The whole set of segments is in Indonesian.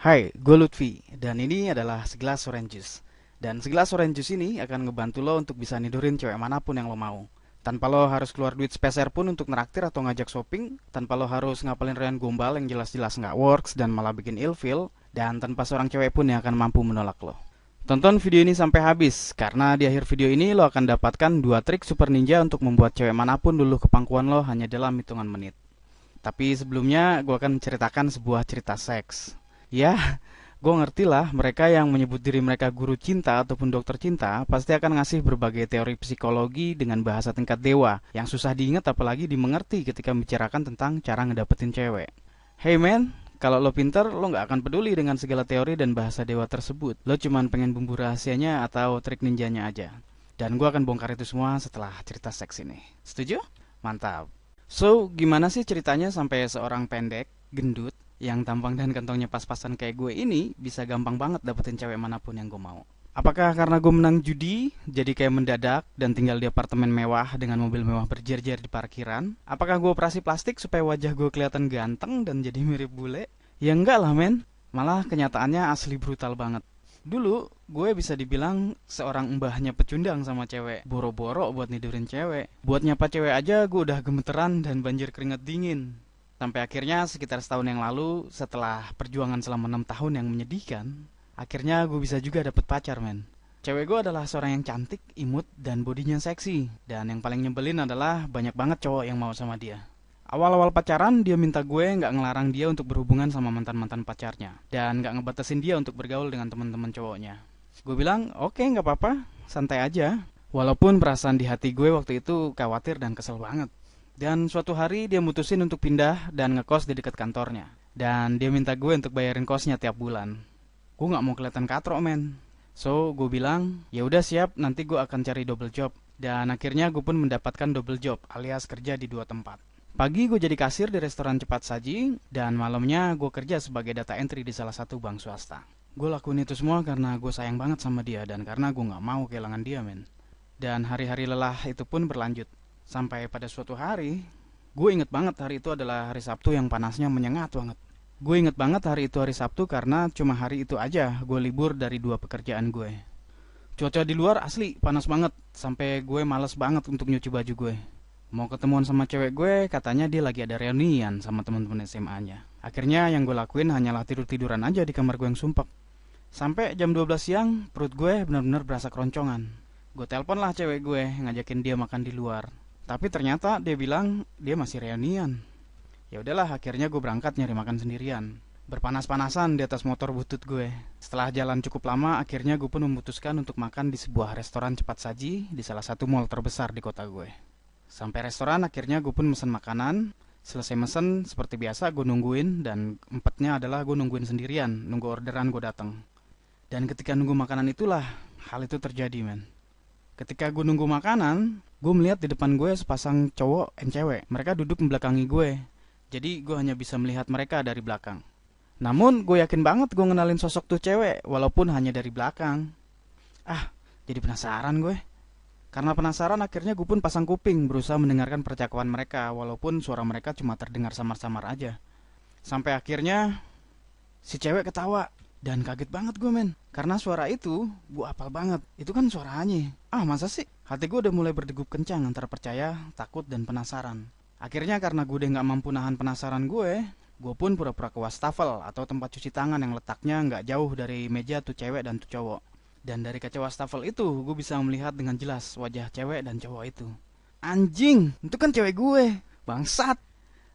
Hai, gue Lutfi, dan ini adalah segelas orange juice. Dan segelas orange juice ini akan ngebantu lo untuk bisa nidurin cewek manapun yang lo mau. Tanpa lo harus keluar duit sepeser pun untuk neraktir atau ngajak shopping, tanpa lo harus ngapalin rayon gombal yang jelas-jelas nggak works dan malah bikin ilfeel, dan tanpa seorang cewek pun yang akan mampu menolak lo. Tonton video ini sampai habis, karena di akhir video ini lo akan dapatkan dua trik super ninja untuk membuat cewek manapun luluh ke pangkuan lo hanya dalam hitungan menit. Tapi sebelumnya, gue akan menceritakan sebuah cerita seks. Ya, gue ngerti lah, mereka yang menyebut diri mereka guru cinta ataupun dokter cinta pasti akan ngasih berbagai teori psikologi dengan bahasa tingkat dewa yang susah diingat apalagi dimengerti ketika membicarakan tentang cara ngedapetin cewek. Hey man, kalau lo pinter, lo nggak akan peduli dengan segala teori dan bahasa dewa tersebut. Lo cuman pengen bumbu rahasianya atau trik ninjanya aja. Dan gue akan bongkar itu semua setelah cerita seks ini. Setuju? Mantap. So, gimana sih ceritanya sampai seorang pendek, gendut, yang tampang dan kantongnya pas-pasan kayak gue ini bisa gampang banget dapetin cewek manapun yang gue mau? Apakah karena gue menang judi, jadi kayak mendadak dan tinggal di apartemen mewah dengan mobil mewah berjejer di parkiran? Apakah gue operasi plastik supaya wajah gue kelihatan ganteng dan jadi mirip bule? Ya enggak lah men, malah kenyataannya asli brutal banget. Dulu, gue bisa dibilang seorang mbahnya pecundang sama cewek. Boro-boro buat nidurin cewek. Buat nyapa cewek aja gue udah gemeteran dan banjir keringat dingin. Sampai akhirnya sekitar setahun yang lalu, setelah perjuangan selama 6 tahun yang menyedihkan, akhirnya gue bisa juga dapet pacar men. Cewek gue adalah seorang yang cantik, imut, dan bodinya seksi. Dan yang paling nyebelin adalah banyak banget cowok yang mau sama dia. Awal-awal pacaran, dia minta gue nggak ngelarang dia untuk berhubungan sama mantan-mantan pacarnya. Dan nggak ngebatasin dia untuk bergaul dengan teman-teman cowoknya. Gue bilang, oke nggak apa-apa, santai aja. Walaupun perasaan di hati gue waktu itu khawatir dan kesel banget. Dan suatu hari dia mutusin untuk pindah dan ngekos di dekat kantornya. Dan dia minta gue untuk bayarin kosnya tiap bulan. Gue nggak mau kelihatan katrok men. So gue bilang, ya udah siap, nanti gue akan cari double job. Dan akhirnya gue pun mendapatkan double job alias kerja di dua tempat. Pagi gue jadi kasir di restoran cepat saji, dan malamnya gue kerja sebagai data entry di salah satu bank swasta. Gue lakuin itu semua karena gue sayang banget sama dia dan karena gue gak mau kehilangan dia men. Dan hari-hari lelah itu pun berlanjut. Sampai pada suatu hari, gue inget banget hari itu adalah hari Sabtu yang panasnya menyengat banget. Gue inget banget hari itu hari Sabtu karena cuma hari itu aja gue libur dari dua pekerjaan gue. Cuaca di luar asli panas banget, sampai gue males banget untuk nyuci baju gue. Mau ketemuan sama cewek gue, katanya dia lagi ada reunian sama teman-teman SMA-nya. Akhirnya yang gue lakuin hanyalah tidur-tiduran aja di kamar gue yang sumpek. Sampai jam 12 siang, perut gue benar-benar berasa keroncongan. Gue telepon lah cewek gue, ngajakin dia makan di luar. Tapi ternyata dia bilang dia masih reunian. Ya udahlah, akhirnya gue berangkat nyari makan sendirian. Berpanas-panasan di atas motor butut gue. Setelah jalan cukup lama, akhirnya gue pun memutuskan untuk makan di sebuah restoran cepat saji di salah satu mall terbesar di kota gue. Sampai restoran akhirnya gue pun mesen makanan. Selesai mesen seperti biasa gue nungguin dan empatnya adalah gue nungguin sendirian, nunggu orderan gue datang. Dan ketika nunggu makanan itulah hal itu terjadi men. Ketika gue nunggu makanan, gue melihat di depan gue sepasang cowok dan cewek. Mereka duduk membelakangi gue. Jadi gue hanya bisa melihat mereka dari belakang. Namun gue yakin banget gue ngenalin sosok tuh cewek walaupun hanya dari belakang. Ah, jadi penasaran gue. Karena penasaran akhirnya gue pun pasang kuping berusaha mendengarkan percakapan mereka walaupun suara mereka cuma terdengar samar-samar aja. Sampai akhirnya si cewek ketawa dan kaget banget gue men. Karena suara itu gue apal banget. Itu kan suaranya. Ah masa sih? Hati gue udah mulai berdegup kencang antara percaya, takut dan penasaran. Akhirnya karena gue udah gak mampu nahan penasaran gue pun pura-pura ke wastafel atau tempat cuci tangan yang letaknya nggak jauh dari meja tuh cewek dan tuh cowok. Dan dari kaca wastafel itu, gue bisa melihat dengan jelas wajah cewek dan cowok itu. Anjing, itu kan cewek gue. Bangsat.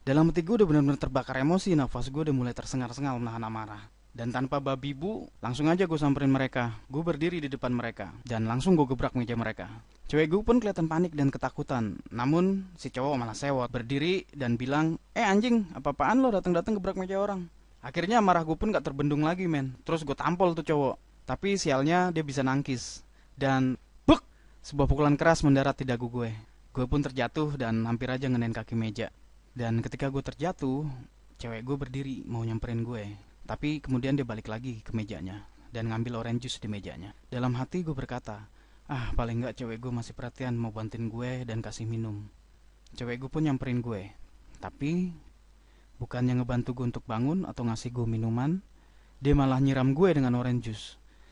Dalam hati gue udah benar-benar terbakar emosi, nafas gue udah mulai tersengal-sengal menahan amarah. Dan tanpa babi bu, langsung aja gue samperin mereka. Gue berdiri di depan mereka, dan langsung gue gebrak meja mereka. Cewek gue pun kelihatan panik dan ketakutan. Namun, si cowok malah sewot, berdiri dan bilang, anjing, apa-apaan lo datang-datang gebrak meja orang? Akhirnya marah gue pun gak terbendung lagi men. Terus gue tampol tuh cowok. Tapi sialnya dia bisa nangkis. Dan buk, sebuah pukulan keras mendarat di dagu gue. Gue pun terjatuh dan hampir aja ngenain kaki meja. Dan ketika gue terjatuh, cewek gue berdiri mau nyamperin gue. Tapi kemudian dia balik lagi ke mejanya dan ngambil orange juice di mejanya. Dalam hati gue berkata, paling gak cewek gue masih perhatian mau bantuin gue dan kasih minum. Cewek gue pun nyamperin gue. Tapi bukannya ngebantu gue untuk bangun atau ngasih gue minuman, Dia malah nyiram gue dengan orange juice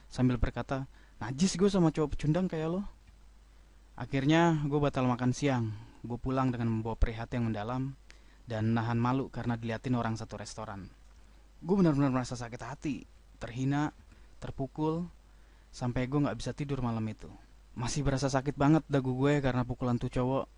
sambil berkata, najis gue sama cowok pecundang kayak lo. Akhirnya gue batal makan siang. Gue pulang dengan membawa perih hati yang mendalam dan nahan malu karena diliatin orang satu restoran. Gue benar-benar merasa sakit hati, terhina, terpukul, sampai gue gak bisa tidur malam itu. Masih berasa sakit banget dagu gue karena pukulan tuh cowok.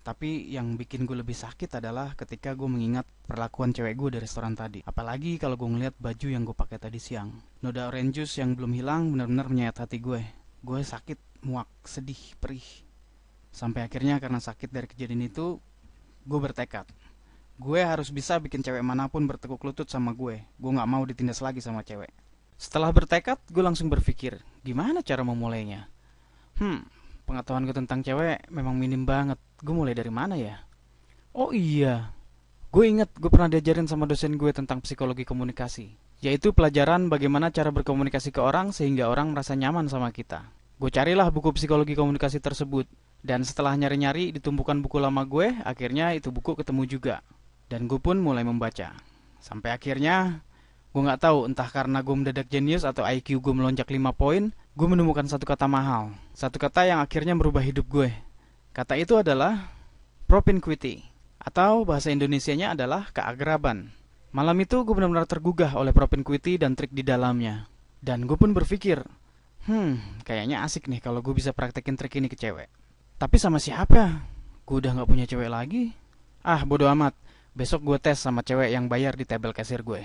Tapi yang bikin gue lebih sakit adalah ketika gue mengingat perlakuan cewek gue di restoran tadi. Apalagi kalau gue ngeliat baju yang gue pakai tadi siang. Noda orange juice yang belum hilang benar-benar menyayat hati gue. Gue sakit, muak, sedih, perih. Sampai akhirnya karena sakit dari kejadian itu, gue bertekad. Gue harus bisa bikin cewek manapun bertekuk lutut sama gue. Gue gak mau ditindas lagi sama cewek. Setelah bertekad, gue langsung berpikir, gimana cara memulainya? Pengetahuan gue tentang cewek memang minim banget. Gue mulai dari mana ya? Oh iya, gue ingat gue pernah diajarin sama dosen gue tentang psikologi komunikasi, yaitu pelajaran bagaimana cara berkomunikasi ke orang sehingga orang merasa nyaman sama kita. Gue carilah buku psikologi komunikasi tersebut, dan setelah nyari-nyari di tumpukan buku lama gue, akhirnya itu buku ketemu juga. Dan gue pun mulai membaca. Sampai akhirnya, gue gak tahu entah karena gue mendadak jenius atau IQ gue melonjak 5 poin, gue menemukan satu kata mahal. Satu kata yang akhirnya merubah hidup gue. Kata itu adalah propinquity, atau bahasa Indonesianya adalah keagraban. Malam itu gue benar-benar tergugah oleh propinquity dan trik di dalamnya. Dan gue pun berpikir, kayaknya asik nih kalau gue bisa praktekin trik ini ke cewek. Tapi sama siapa? Gue udah gak punya cewek lagi. Bodo amat. Besok gue tes sama cewek yang bayar di tabel kasir gue.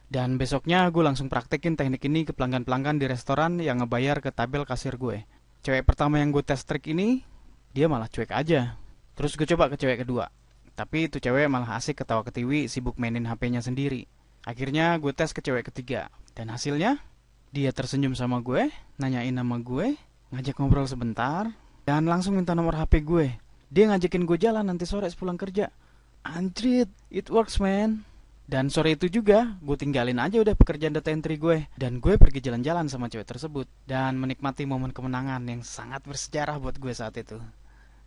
Dan besoknya gue langsung praktekin teknik ini ke pelanggan-pelanggan di restoran yang ngebayar ke tabel kasir gue. Cewek pertama yang gue tes trik ini, dia malah cuek aja. Terus gue coba ke cewek kedua. Tapi itu cewek malah asik ketawa ketiwi, sibuk mainin HP-nya sendiri. Akhirnya gue tes ke cewek ketiga. Dan hasilnya, dia tersenyum sama gue, nanyain nama gue, ngajak ngobrol sebentar, dan langsung minta nomor HP gue. Dia ngajakin gue jalan nanti sore sepulang kerja. Anjrit, it works man. Dan sore itu juga, gue tinggalin aja udah pekerjaan data entry gue. Dan gue pergi jalan-jalan sama cewek tersebut. Dan menikmati momen kemenangan yang sangat bersejarah buat gue saat itu.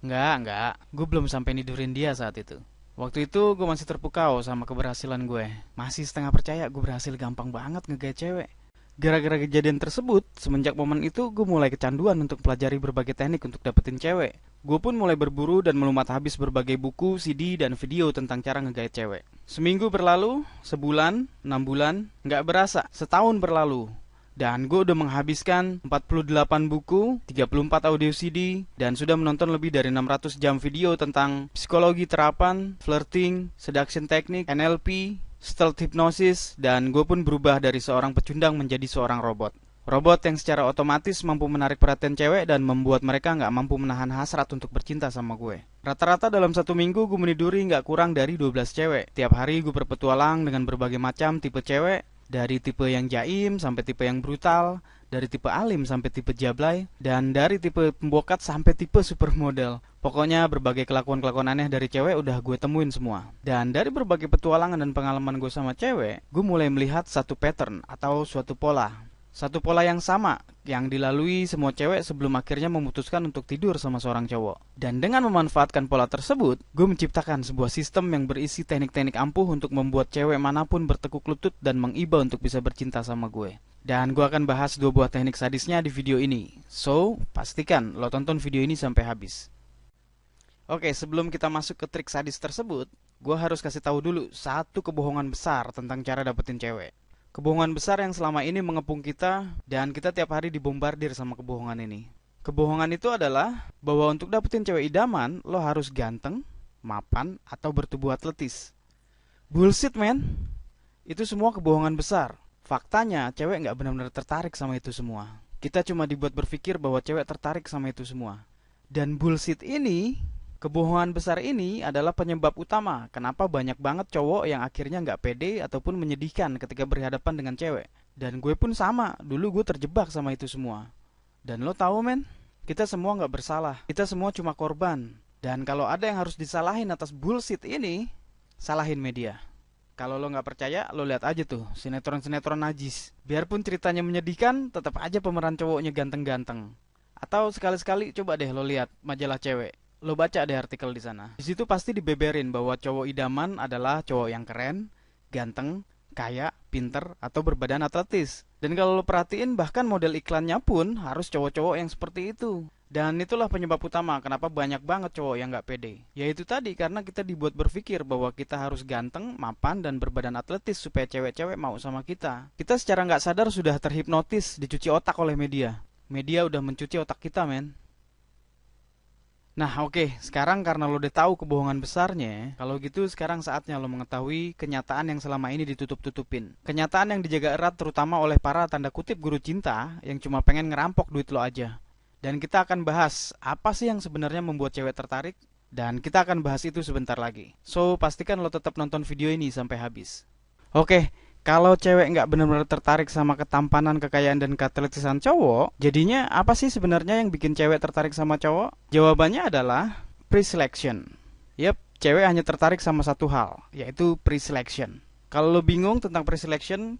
Enggak, gue belum sampai nidurin dia saat itu. Waktu itu gue masih terpukau sama keberhasilan gue. Masih setengah percaya gue berhasil gampang banget ngegait cewek. Gara-gara kejadian tersebut, semenjak momen itu gue mulai kecanduan untuk pelajari berbagai teknik untuk dapetin cewek. Gue pun mulai berburu dan melumat habis berbagai buku, CD, dan video tentang cara ngegait cewek. Seminggu berlalu, sebulan, 6 bulan, nggak berasa, setahun berlalu. Dan gue udah menghabiskan 48 buku, 34 audio CD, dan sudah menonton lebih dari 600 jam video tentang psikologi terapan, flirting, seduction teknik, NLP, stealth hypnosis, dan gue pun berubah dari seorang pecundang menjadi seorang robot. Robot yang secara otomatis mampu menarik perhatian cewek dan membuat mereka nggak mampu menahan hasrat untuk bercinta sama gue. Rata-rata dalam 1 minggu gue meniduri nggak kurang dari 12 cewek. Tiap hari gue berpetualang dengan berbagai macam tipe cewek, dari tipe yang jaim sampai tipe yang brutal, dari tipe alim sampai tipe jablay, dan dari tipe pembokat sampai tipe supermodel. Pokoknya berbagai kelakuan-kelakuan aneh dari cewek udah gue temuin semua. Dan dari berbagai petualangan dan pengalaman gue sama cewek, gue mulai melihat satu pattern atau suatu pola. Satu pola yang sama yang dilalui semua cewek sebelum akhirnya memutuskan untuk tidur sama seorang cowok. Dan dengan memanfaatkan pola tersebut, gue menciptakan sebuah sistem yang berisi teknik-teknik ampuh untuk membuat cewek manapun bertekuk lutut dan mengiba untuk bisa bercinta sama gue. Dan gue akan bahas 2 buah teknik sadisnya di video ini. So, pastikan lo tonton video ini sampai habis. Oke, sebelum kita masuk ke trik sadis tersebut, gue harus kasih tahu dulu satu kebohongan besar tentang cara dapetin cewek. Kebohongan besar yang selama ini mengepung kita dan kita tiap hari dibombardir sama kebohongan ini. Kebohongan itu adalah bahwa untuk dapetin cewek idaman, lo harus ganteng, mapan, atau bertubuh atletis. Bullshit man. Itu semua kebohongan besar. Faktanya, cewek nggak benar-benar tertarik sama itu semua. Kita cuma dibuat berpikir bahwa cewek tertarik sama itu semua. Dan bullshit ini, kebohongan besar ini adalah penyebab utama kenapa banyak banget cowok yang akhirnya nggak pede ataupun menyedihkan ketika berhadapan dengan cewek. Dan gue pun sama, dulu gue terjebak sama itu semua. Dan lo tahu men, kita semua nggak bersalah, kita semua cuma korban. Dan kalau ada yang harus disalahin atas bullshit ini, salahin media. Kalau lo nggak percaya, lo lihat aja tuh sinetron-sinetron najis. Biarpun ceritanya menyedihkan, tetap aja pemeran cowoknya ganteng-ganteng. Atau sekali-sekali coba deh lo lihat majalah cewek. Lo baca deh artikel di sana. Di situ pasti dibeberin bahwa cowok idaman adalah cowok yang keren, ganteng, kaya, pinter, atau berbadan atletis. Dan kalau lo perhatiin, bahkan model iklannya pun harus cowok-cowok yang seperti itu. Dan itulah penyebab utama kenapa banyak banget cowok yang gak pede. Yaitu tadi karena kita dibuat berpikir bahwa kita harus ganteng, mapan, dan berbadan atletis supaya cewek-cewek mau sama kita. Kita secara gak sadar sudah terhipnotis, dicuci otak oleh media. Media udah mencuci otak kita, men. Nah oke, sekarang karena lo udah tahu kebohongan besarnya, kalau gitu sekarang saatnya lo mengetahui kenyataan yang selama ini ditutup-tutupin. Kenyataan yang dijaga erat terutama oleh para tanda kutip guru cinta yang cuma pengen ngerampok duit lo aja. Dan kita akan bahas apa sih yang sebenarnya membuat cewek tertarik, dan kita akan bahas itu sebentar lagi. So pastikan lo tetap nonton video ini sampai habis. Oke, kalau cewek nggak benar-benar tertarik sama ketampanan, kekayaan, dan keatletisan cowok, jadinya apa sih sebenarnya yang bikin cewek tertarik sama cowok? Jawabannya adalah pre-selection. Yep, cewek hanya tertarik sama satu hal, yaitu pre-selection. Kalau lo bingung tentang pre-selection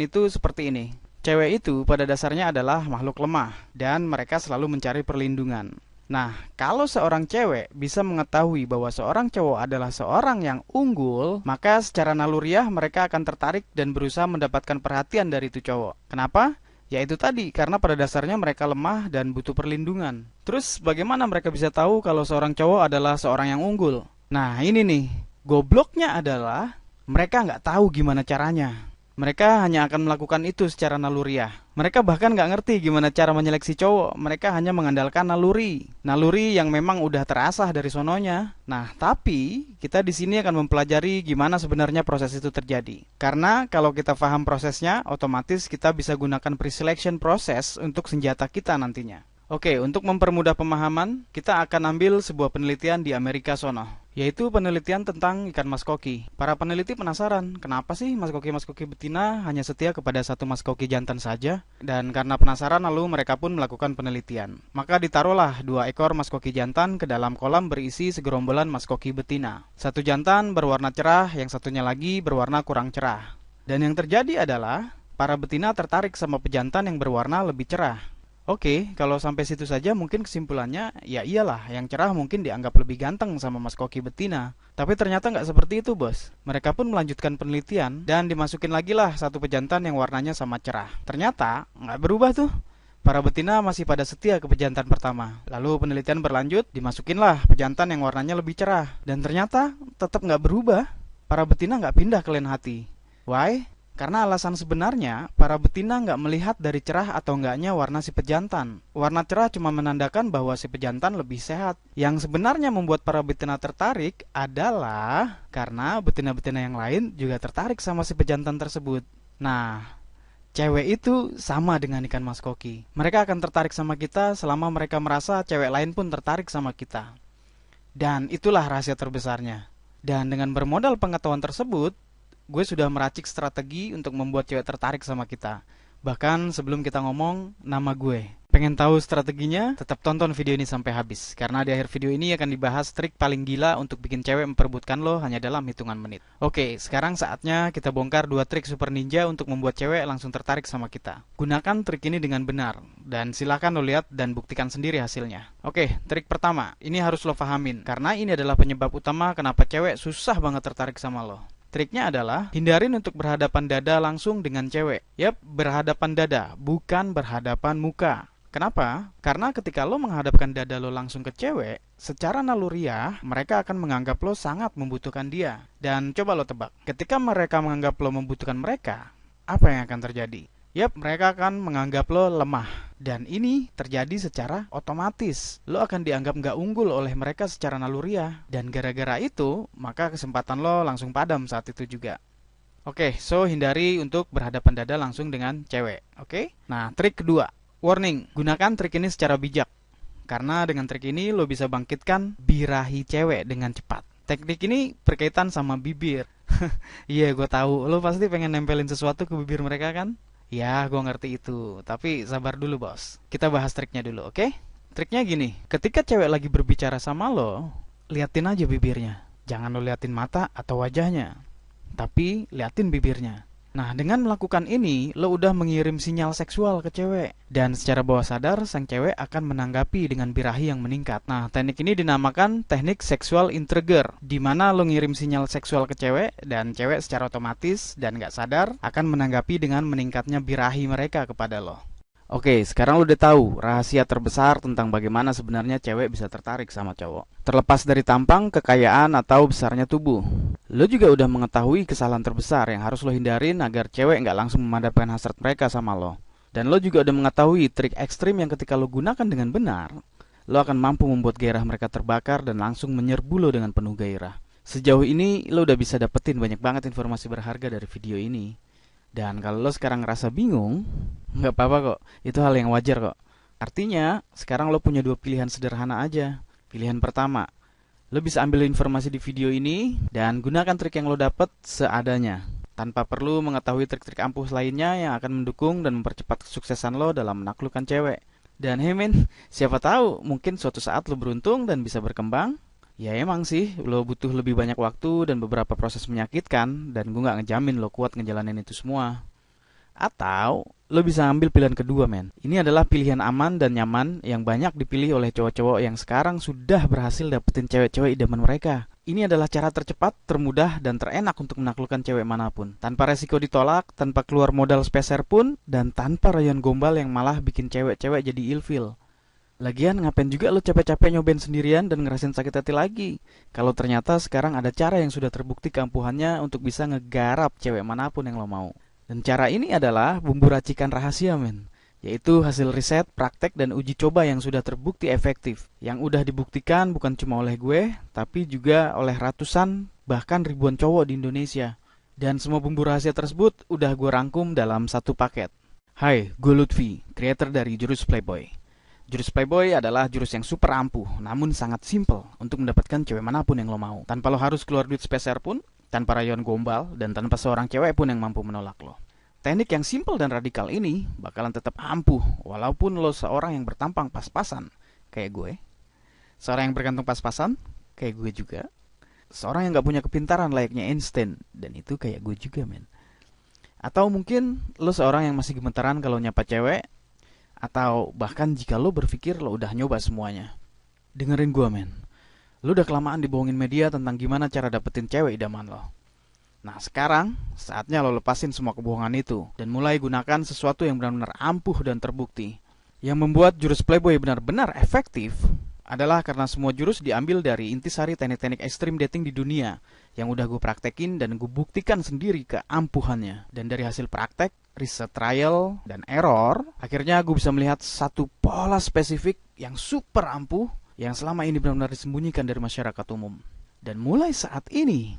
itu seperti ini. Cewek itu pada dasarnya adalah makhluk lemah, dan mereka selalu mencari perlindungan. Nah, kalau seorang cewek bisa mengetahui bahwa seorang cowok adalah seorang yang unggul, maka secara naluriah mereka akan tertarik dan berusaha mendapatkan perhatian dari itu cowok. Kenapa? Yaitu tadi, karena pada dasarnya mereka lemah dan butuh perlindungan. Terus bagaimana mereka bisa tahu kalau seorang cowok adalah seorang yang unggul? Nah, ini nih, gobloknya adalah mereka nggak tahu gimana caranya. Mereka hanya akan melakukan itu secara naluriah. Mereka bahkan nggak ngerti gimana cara menyeleksi cowok. Mereka hanya mengandalkan naluri. Naluri yang memang udah terasah dari sononya. Nah, tapi kita di sini akan mempelajari gimana sebenarnya proses itu terjadi. Karena kalau kita paham prosesnya, otomatis kita bisa gunakan pre-selection proses untuk senjata kita nantinya. Oke, untuk mempermudah pemahaman, kita akan ambil sebuah penelitian di Amerika sono, yaitu penelitian tentang ikan mas koki. Para peneliti penasaran, kenapa sih mas koki betina hanya setia kepada satu mas koki jantan saja? Dan karena penasaran lalu mereka pun melakukan penelitian. Maka ditaruhlah 2 ekor mas koki jantan ke dalam kolam berisi segerombolan mas koki betina. Satu jantan berwarna cerah, yang satunya lagi berwarna kurang cerah. Dan yang terjadi adalah, para betina tertarik sama pejantan yang berwarna lebih cerah. Oke, kalau sampai situ saja mungkin kesimpulannya, ya iyalah, yang cerah mungkin dianggap lebih ganteng sama mas koki betina. Tapi ternyata nggak seperti itu, bos. Mereka pun melanjutkan penelitian, dan dimasukin lagi lah satu pejantan yang warnanya sama cerah. Ternyata, nggak berubah tuh. Para betina masih pada setia ke pejantan pertama. Lalu penelitian berlanjut, dimasukinlah pejantan yang warnanya lebih cerah. Dan ternyata, tetap nggak berubah. Para betina nggak pindah ke lain hati. Why? Karena alasan sebenarnya, para betina nggak melihat dari cerah atau enggaknya warna si pejantan. Warna cerah cuma menandakan bahwa si pejantan lebih sehat. Yang sebenarnya membuat para betina tertarik adalah karena betina-betina yang lain juga tertarik sama si pejantan tersebut. Nah, cewek itu sama dengan ikan mas koki. Mereka akan tertarik sama kita selama mereka merasa cewek lain pun tertarik sama kita. Dan itulah rahasia terbesarnya. Dan dengan bermodal pengetahuan tersebut, gue sudah meracik strategi untuk membuat cewek tertarik sama kita. Bahkan sebelum kita ngomong nama gue. Pengen tahu strateginya? Tetap tonton video ini sampai habis. Karena di akhir video ini akan dibahas trik paling gila untuk bikin cewek memperebutkan lo hanya dalam hitungan menit. Oke, sekarang saatnya kita bongkar 2 trik super ninja untuk membuat cewek langsung tertarik sama kita. Gunakan trik ini dengan benar. Dan silakan lo lihat dan buktikan sendiri hasilnya. Oke, trik pertama. Ini harus lo pahamin. Karena ini adalah penyebab utama kenapa cewek susah banget tertarik sama lo. Triknya adalah, hindarin untuk berhadapan dada langsung dengan cewek. Yap, berhadapan dada, bukan berhadapan muka. Kenapa? Karena ketika lo menghadapkan dada lo langsung ke cewek, secara naluriah, mereka akan menganggap lo sangat membutuhkan dia. Dan coba lo tebak, ketika mereka menganggap lo membutuhkan mereka, apa yang akan terjadi? Yap, mereka akan menganggap lo lemah. Dan ini terjadi secara otomatis. Lo akan dianggap nggak unggul oleh mereka secara naluriah. Dan gara-gara itu, maka kesempatan lo langsung padam saat itu juga. Oke, so hindari untuk berhadapan dada langsung dengan cewek. Oke? Nah, trik kedua. Warning, gunakan trik ini secara bijak. Karena dengan trik ini lo bisa bangkitkan birahi cewek dengan cepat. Teknik ini berkaitan sama bibir. Iya, gue tahu. Lo pasti pengen nempelin sesuatu ke bibir mereka kan? Ya, gue ngerti itu. Tapi sabar dulu, bos. Kita bahas triknya dulu, oke? Triknya gini. Ketika cewek lagi berbicara sama lo, liatin aja bibirnya. Jangan lo liatin mata atau wajahnya. Tapi liatin bibirnya. Nah, dengan melakukan ini, lo udah mengirim sinyal seksual ke cewek. Dan secara bawah sadar, sang cewek akan menanggapi dengan birahi yang meningkat. Nah, teknik ini dinamakan teknik seksual intriguer, di mana lo ngirim sinyal seksual ke cewek, dan cewek secara otomatis dan nggak sadar akan menanggapi dengan meningkatnya birahi mereka kepada lo. Oke, sekarang lu udah tahu rahasia terbesar tentang bagaimana sebenarnya cewek bisa tertarik sama cowok. Terlepas dari tampang, kekayaan, atau besarnya tubuh. Lu juga udah mengetahui kesalahan terbesar yang harus lo hindarin agar cewek nggak langsung memadamkan hasrat mereka sama lo. Dan lo juga udah mengetahui trik ekstrim yang ketika lo gunakan dengan benar, lo akan mampu membuat gairah mereka terbakar dan langsung menyerbu lo dengan penuh gairah. Sejauh ini, lo udah bisa dapetin banyak banget informasi berharga dari video ini. Dan kalau lo sekarang ngerasa bingung, nggak apa-apa kok. Itu hal yang wajar kok. Artinya, sekarang lo punya dua pilihan sederhana aja. Pilihan pertama, lo bisa ambil informasi di video ini dan gunakan trik yang lo dapet seadanya, tanpa perlu mengetahui trik-trik ampuh lainnya yang akan mendukung dan mempercepat kesuksesan lo dalam menaklukkan cewek. Dan hey men, siapa tahu mungkin suatu saat lo beruntung dan bisa berkembang. Ya emang sih, lo butuh lebih banyak waktu dan beberapa proses menyakitkan, dan gue gak ngejamin lo kuat ngejalanin itu semua. Atau, lo bisa ambil pilihan kedua men. Ini adalah pilihan aman dan nyaman yang banyak dipilih oleh cowok-cowok yang sekarang sudah berhasil dapetin cewek-cewek idaman mereka. Ini adalah cara tercepat, termudah, dan terenak untuk menaklukkan cewek manapun. Tanpa resiko ditolak, tanpa keluar modal speser pun, dan tanpa rayon gombal yang malah bikin cewek-cewek jadi ilfil. Lagian ngapain juga lo capek-capek nyobain sendirian dan ngerasain sakit hati lagi? Kalau ternyata sekarang ada cara yang sudah terbukti keampuhannya untuk bisa ngegarap cewek manapun yang lo mau. Dan cara ini adalah bumbu racikan rahasia men. Yaitu hasil riset, praktek, dan uji coba yang sudah terbukti efektif. Yang udah dibuktikan bukan cuma oleh gue, tapi juga oleh ratusan, bahkan ribuan cowok di Indonesia. Dan semua bumbu rahasia tersebut udah gue rangkum dalam satu paket. Hai, gue Lutfi, creator dari Jurus Playboy. Jurus Playboy adalah jurus yang super ampuh, namun sangat simple untuk mendapatkan cewek manapun yang lo mau. Tanpa lo harus keluar duit speser pun, tanpa rayon gombal, dan tanpa seorang cewek pun yang mampu menolak lo. Teknik yang simple dan radikal ini bakalan tetap ampuh, walaupun lo seorang yang bertampang pas-pasan, kayak gue. Seorang yang bergantung pas-pasan, kayak gue juga. Seorang yang gak punya kepintaran layaknya Einstein, dan itu kayak gue juga men. Atau mungkin lo seorang yang masih gemetaran kalau nyapa cewek, atau bahkan jika lo berpikir lo udah nyoba semuanya. Dengerin gue men, lo udah kelamaan dibohongin media tentang gimana cara dapetin cewek idaman lo. Nah sekarang, saatnya lo lepasin semua kebohongan itu, dan mulai gunakan sesuatu yang benar-benar ampuh dan terbukti. Yang membuat jurus Playboy benar-benar efektif adalah karena semua jurus diambil dari intisari teknik-teknik ekstrim dating di dunia yang udah gue praktekin dan gue buktikan sendiri keampuhannya. Dan dari hasil praktek, riset trial, dan error, akhirnya gue bisa melihat satu pola spesifik yang super ampuh yang selama ini benar-benar disembunyikan dari masyarakat umum. Dan mulai saat ini,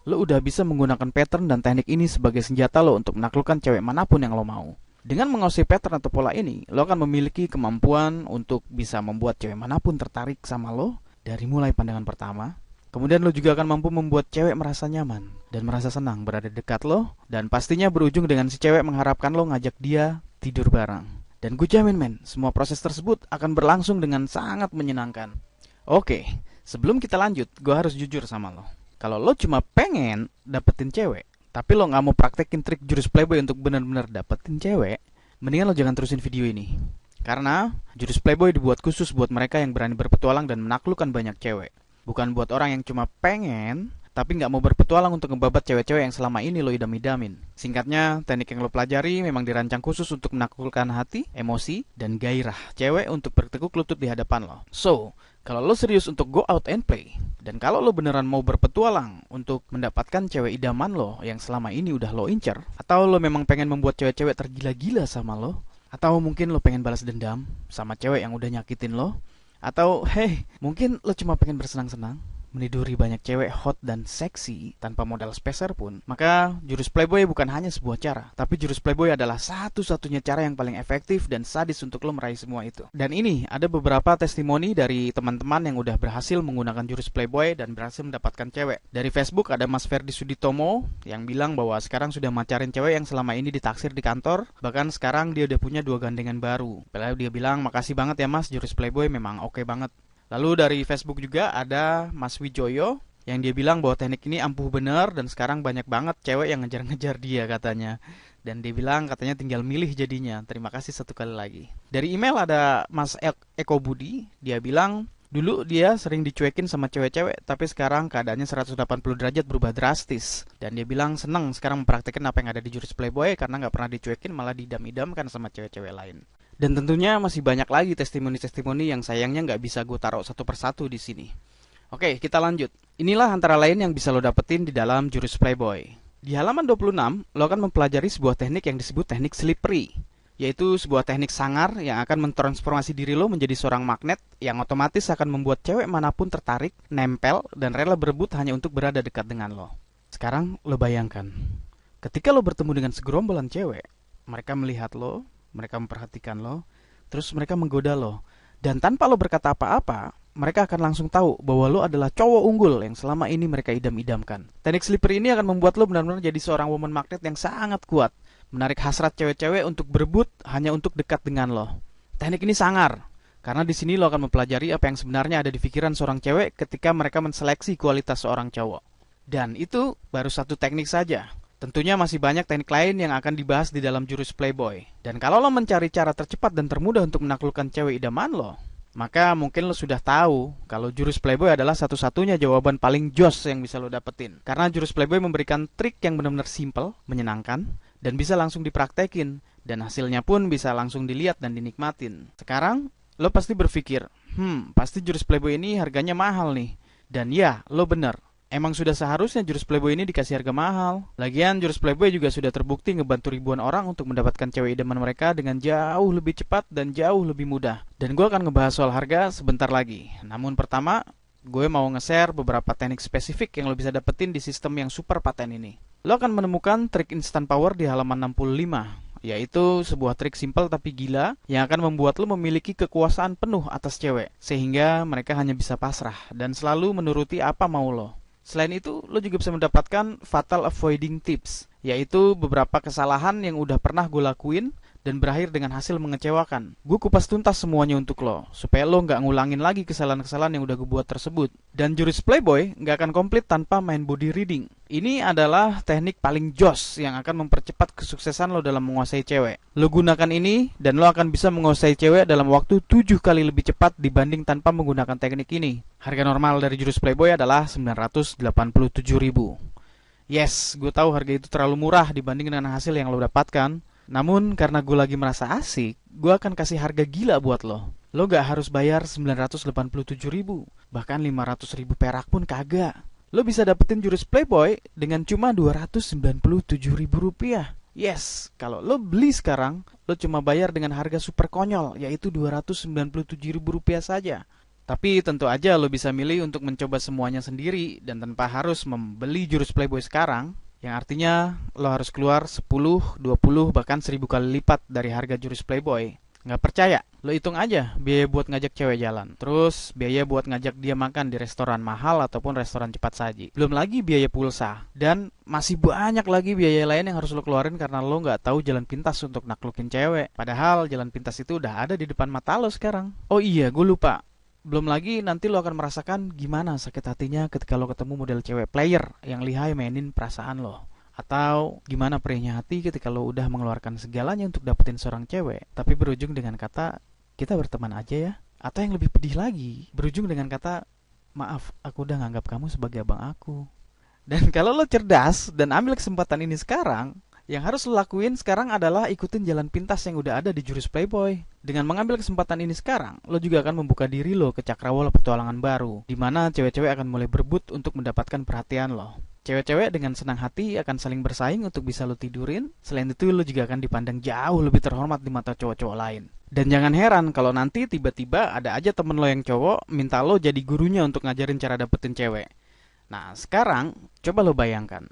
lo udah bisa menggunakan pattern dan teknik ini sebagai senjata lo untuk menaklukkan cewek manapun yang lo mau. Dengan menguasai pattern atau pola ini, lo akan memiliki kemampuan untuk bisa membuat cewek manapun tertarik sama lo dari mulai pandangan pertama. Kemudian lo juga akan mampu membuat cewek merasa nyaman dan merasa senang berada dekat lo, dan pastinya berujung dengan si cewek mengharapkan lo ngajak dia tidur bareng. Dan gue jamin men, semua proses tersebut akan berlangsung dengan sangat menyenangkan. Oke, sebelum kita lanjut, gue harus jujur sama lo. Kalau lo cuma pengen dapetin cewek, tapi lo gak mau praktekin trik jurus Playboy untuk benar-benar dapetin cewek, mendingan lo jangan terusin video ini. Karena jurus Playboy dibuat khusus buat mereka yang berani berpetualang dan menaklukkan banyak cewek. Bukan buat orang yang cuma pengen, tapi gak mau berpetualang untuk ngebabat cewek-cewek yang selama ini lo idam-idamin. Singkatnya, teknik yang lo pelajari memang dirancang khusus untuk menaklukkan hati, emosi, dan gairah cewek untuk bertekuk lutut di hadapan lo. So, kalau lo serius untuk go out and play, dan kalau lo beneran mau berpetualang untuk mendapatkan cewek idaman lo yang selama ini udah lo incer, atau lo memang pengen membuat cewek-cewek tergila-gila sama lo, atau mungkin lo pengen balas dendam sama cewek yang udah nyakitin lo, atau hey, mungkin lo cuma pengen bersenang-senang, meniduri banyak cewek hot dan seksi tanpa modal speser pun, maka jurus Playboy bukan hanya sebuah cara, tapi jurus Playboy adalah satu-satunya cara yang paling efektif dan sadis untuk lo meraih semua itu. Dan ini ada beberapa testimoni dari teman-teman yang udah berhasil menggunakan jurus Playboy dan berhasil mendapatkan cewek. Dari Facebook ada Mas Ferdi Suditomo yang bilang bahwa sekarang sudah macarin cewek yang selama ini ditaksir di kantor, bahkan sekarang dia udah punya 2 gandengan baru. Lalu dia bilang, makasih banget ya mas, jurus Playboy memang oke banget. Lalu dari Facebook juga ada Mas Wijoyo Yang dia bilang bahwa teknik ini ampuh bener dan sekarang banyak banget cewek yang ngejar-ngejar dia katanya. Dan dia bilang katanya tinggal milih jadinya. Terima kasih satu kali lagi. Dari email ada Mas Eko Budi, dia bilang dulu dia sering dicuekin sama cewek-cewek, tapi sekarang keadaannya 180 derajat berubah drastis. Dan dia bilang seneng sekarang mempraktekkan apa yang ada di jurus Playboy karena nggak pernah dicuekin malah didam-idamkan sama cewek-cewek lain. Dan tentunya masih banyak lagi testimoni-testimoni yang sayangnya nggak bisa gue taruh satu persatu di sini. Oke, kita lanjut. Inilah antara lain yang bisa lo dapetin di dalam jurus Playboy. Di halaman 26, lo akan mempelajari sebuah teknik yang disebut teknik slippery, yaitu sebuah teknik sangar yang akan mentransformasi diri lo menjadi seorang magnet yang otomatis akan membuat cewek manapun tertarik, nempel, dan rela berebut hanya untuk berada dekat dengan lo. Sekarang lo bayangkan, ketika lo bertemu dengan segerombolan cewek, mereka melihat lo, mereka memperhatikan lo, terus mereka menggoda lo. Dan tanpa lo berkata apa-apa, mereka akan langsung tahu bahwa lo adalah cowok unggul yang selama ini mereka idam-idamkan. Teknik slippery ini akan membuat lo benar-benar jadi seorang woman magnet yang sangat kuat, menarik hasrat cewek-cewek untuk berebut hanya untuk dekat dengan lo. Teknik ini sangar, karena di sini lo akan mempelajari apa yang sebenarnya ada di pikiran seorang cewek ketika mereka menseleksi kualitas seorang cowok. Dan itu baru satu teknik saja. Tentunya masih banyak teknik lain yang akan dibahas di dalam jurus Playboy. Dan kalau lo mencari cara tercepat dan termudah untuk menaklukkan cewek idaman lo, maka mungkin lo sudah tahu kalau jurus Playboy adalah satu-satunya jawaban paling jos yang bisa lo dapetin. Karena jurus Playboy memberikan trik yang benar-benar simple, menyenangkan, dan bisa langsung dipraktekin. Dan hasilnya pun bisa langsung dilihat dan dinikmatin. Sekarang, lo pasti berpikir, pasti jurus Playboy ini harganya mahal nih. Dan ya, lo bener. Emang sudah seharusnya jurus Playboy ini dikasih harga mahal. Lagian jurus Playboy juga sudah terbukti ngebantu ribuan orang untuk mendapatkan cewek idaman mereka dengan jauh lebih cepat dan jauh lebih mudah. Dan gue akan ngebahas soal harga sebentar lagi. Namun pertama, gue mau nge-share beberapa teknik spesifik yang lo bisa dapetin di sistem yang super paten ini. Lo akan menemukan trik instant power di halaman 65. Yaitu sebuah trik simpel tapi gila yang akan membuat lo memiliki kekuasaan penuh atas cewek. Sehingga mereka hanya bisa pasrah dan selalu menuruti apa mau lo. Selain itu, lo juga bisa mendapatkan fatal avoiding tips, yaitu beberapa kesalahan yang udah pernah gue lakuin dan berakhir dengan hasil mengecewakan. Gue kupas tuntas semuanya untuk lo, supaya lo nggak ngulangin lagi kesalahan-kesalahan yang udah gue buat tersebut. Dan jurus Playboy nggak akan komplit tanpa main body reading. Ini adalah teknik paling jos yang akan mempercepat kesuksesan lo dalam menguasai cewek. Lo gunakan ini dan lo akan bisa menguasai cewek dalam waktu 7 kali lebih cepat dibanding tanpa menggunakan teknik ini. Harga normal dari jurus Playboy adalah 987.000. Yes, gue tahu harga itu terlalu murah dibanding dengan hasil yang lo dapatkan. Namun karena gue lagi merasa asik, gue akan kasih harga gila buat lo. Lo gak harus bayar 987.000, bahkan 500.000 perak pun kagak. Lo bisa dapetin jurus Playboy dengan cuma 297.000 rupiah. Yes, kalau lo beli sekarang, lo cuma bayar dengan harga super konyol, yaitu 297.000 rupiah saja. Tapi tentu aja lo bisa milih untuk mencoba semuanya sendiri dan tanpa harus membeli jurus Playboy sekarang. Yang artinya lo harus keluar 10, 20, bahkan 1000 kali lipat dari harga jurus Playboy. Nggak percaya? Lo hitung aja biaya buat ngajak cewek jalan. Terus biaya buat ngajak dia makan di restoran mahal ataupun restoran cepat saji. Belum lagi biaya pulsa. Dan masih banyak lagi biaya lain yang harus lo keluarin karena lo nggak tahu jalan pintas untuk naklukin cewek. Padahal jalan pintas itu udah ada di depan mata lo sekarang. Oh iya, gue lupa. Belum lagi nanti lo akan merasakan gimana sakit hatinya ketika lo ketemu model cewek player yang lihai mainin perasaan lo. Atau gimana perihnya hati ketika lo udah mengeluarkan segalanya untuk dapetin seorang cewek, tapi berujung dengan kata, kita berteman aja ya. Atau yang lebih pedih lagi, berujung dengan kata, maaf, aku udah nganggap kamu sebagai abang aku. Dan kalau lo cerdas dan ambil kesempatan ini sekarang, yang harus lo lakuin sekarang adalah ikutin jalan pintas yang udah ada di jurus Playboy. Dengan mengambil kesempatan ini sekarang, lo juga akan membuka diri lo ke cakrawala petualangan baru, di mana cewek-cewek akan mulai berebut untuk mendapatkan perhatian lo. Cewek-cewek dengan senang hati akan saling bersaing untuk bisa lo tidurin. Selain itu, lo juga akan dipandang jauh lebih terhormat di mata cowok-cowok lain. Dan jangan heran kalau nanti tiba-tiba ada aja temen lo yang cowok minta lo jadi gurunya untuk ngajarin cara dapetin cewek. Nah, sekarang coba lo bayangkan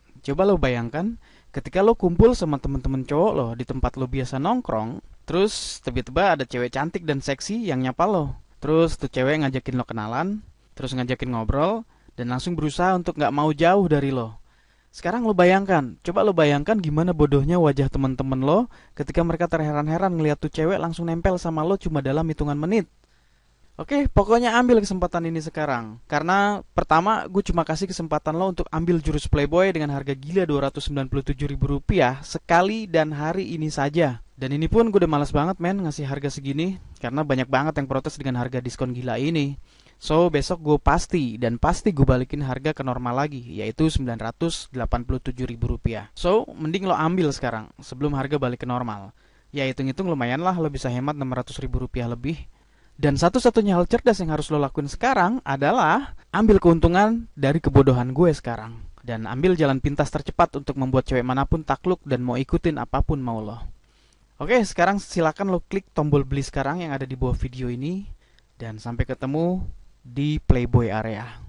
ketika lo kumpul sama temen-temen cowok lo di tempat lo biasa nongkrong, terus tiba-tiba ada cewek cantik dan seksi yang nyapa lo. Terus tuh cewek ngajakin lo kenalan, terus ngajakin ngobrol, dan langsung berusaha untuk gak mau jauh dari lo. Sekarang coba lo bayangkan gimana bodohnya wajah temen-temen lo ketika mereka terheran-heran ngeliat tuh cewek langsung nempel sama lo cuma dalam hitungan menit. Oke, pokoknya ambil kesempatan ini sekarang. Karena pertama, gue cuma kasih kesempatan lo untuk ambil jurus Playboy dengan harga gila Rp297.000 sekali dan hari ini saja. Dan ini pun gue udah malas banget men ngasih harga segini, karena banyak banget yang protes dengan harga diskon gila ini. So, besok gue pasti dan pasti gue balikin harga ke normal lagi, yaitu Rp987.000. So, mending lo ambil sekarang, sebelum harga balik ke normal. Ya, hitung-hitung lumayan lah, lo bisa hemat Rp600.000 lebih. Dan satu-satunya hal cerdas yang harus lo lakuin sekarang adalah ambil keuntungan dari kebodohan gue sekarang. Dan ambil jalan pintas tercepat untuk membuat cewek manapun takluk dan mau ikutin apapun mau lo. Oke, sekarang silakan lo klik tombol beli sekarang yang ada di bawah video ini. Dan sampai ketemu di Playboy area.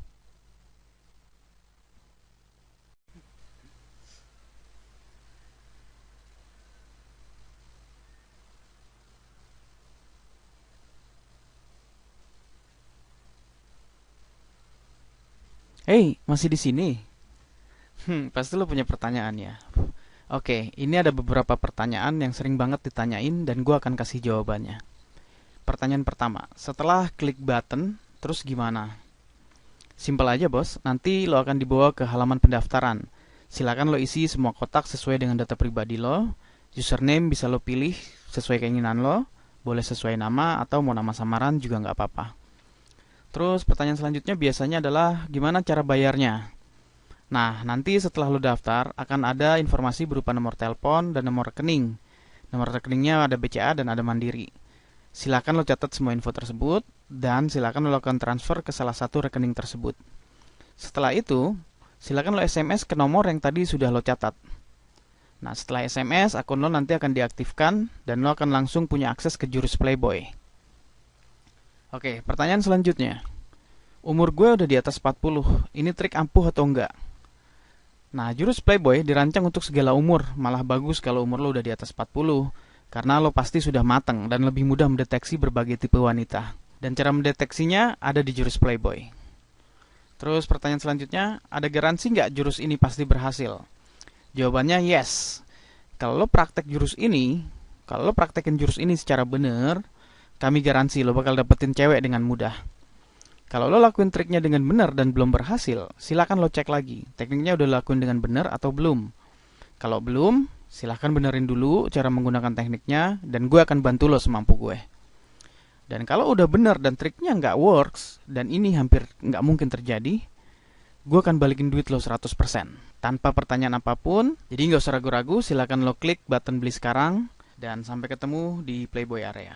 Hey, masih di sini? Pasti lo punya pertanyaan ya. Oke, ini ada beberapa pertanyaan yang sering banget ditanyain dan gue akan kasih jawabannya. Pertanyaan pertama, setelah klik button, terus gimana? Simpel aja bos, nanti lo akan dibawa ke halaman pendaftaran. Silakan lo isi semua kotak sesuai dengan data pribadi lo. Username bisa lo pilih sesuai keinginan lo. Boleh sesuai nama atau mau nama samaran juga nggak apa-apa. Terus pertanyaan selanjutnya biasanya adalah gimana cara bayarnya? Nah, nanti setelah lo daftar akan ada informasi berupa nomor telepon dan nomor rekening. Nomor rekeningnya ada BCA dan ada Mandiri. Silakan lo catat semua info tersebut dan silakan lo lakukan transfer ke salah satu rekening tersebut. Setelah itu, silakan lo SMS ke nomor yang tadi sudah lo catat. Nah, setelah SMS, akun lo nanti akan diaktifkan dan lo akan langsung punya akses ke jurus Playboy. Oke, pertanyaan selanjutnya. Umur gue udah di atas 40, ini trik ampuh atau enggak? Nah, jurus Playboy dirancang untuk segala umur, malah bagus kalau umur lo udah di atas 40, karena lo pasti sudah matang dan lebih mudah mendeteksi berbagai tipe wanita. Dan cara mendeteksinya ada di jurus Playboy. Terus pertanyaan selanjutnya, ada garansi nggak jurus ini pasti berhasil? Jawabannya yes. Kalau lo praktekin jurus ini secara bener, kami garansi lo bakal dapetin cewek dengan mudah. Kalau lo lakuin triknya dengan benar dan belum berhasil, silakan lo cek lagi. Tekniknya udah lakuin dengan benar atau belum. Kalau belum, silakan benerin dulu cara menggunakan tekniknya dan gue akan bantu lo semampu gue. Dan kalau udah benar dan triknya nggak works, dan ini hampir nggak mungkin terjadi, gue akan balikin duit lo 100%. Tanpa pertanyaan apapun, jadi nggak usah ragu-ragu, silakan lo klik button beli sekarang, dan sampai ketemu di Playboy area.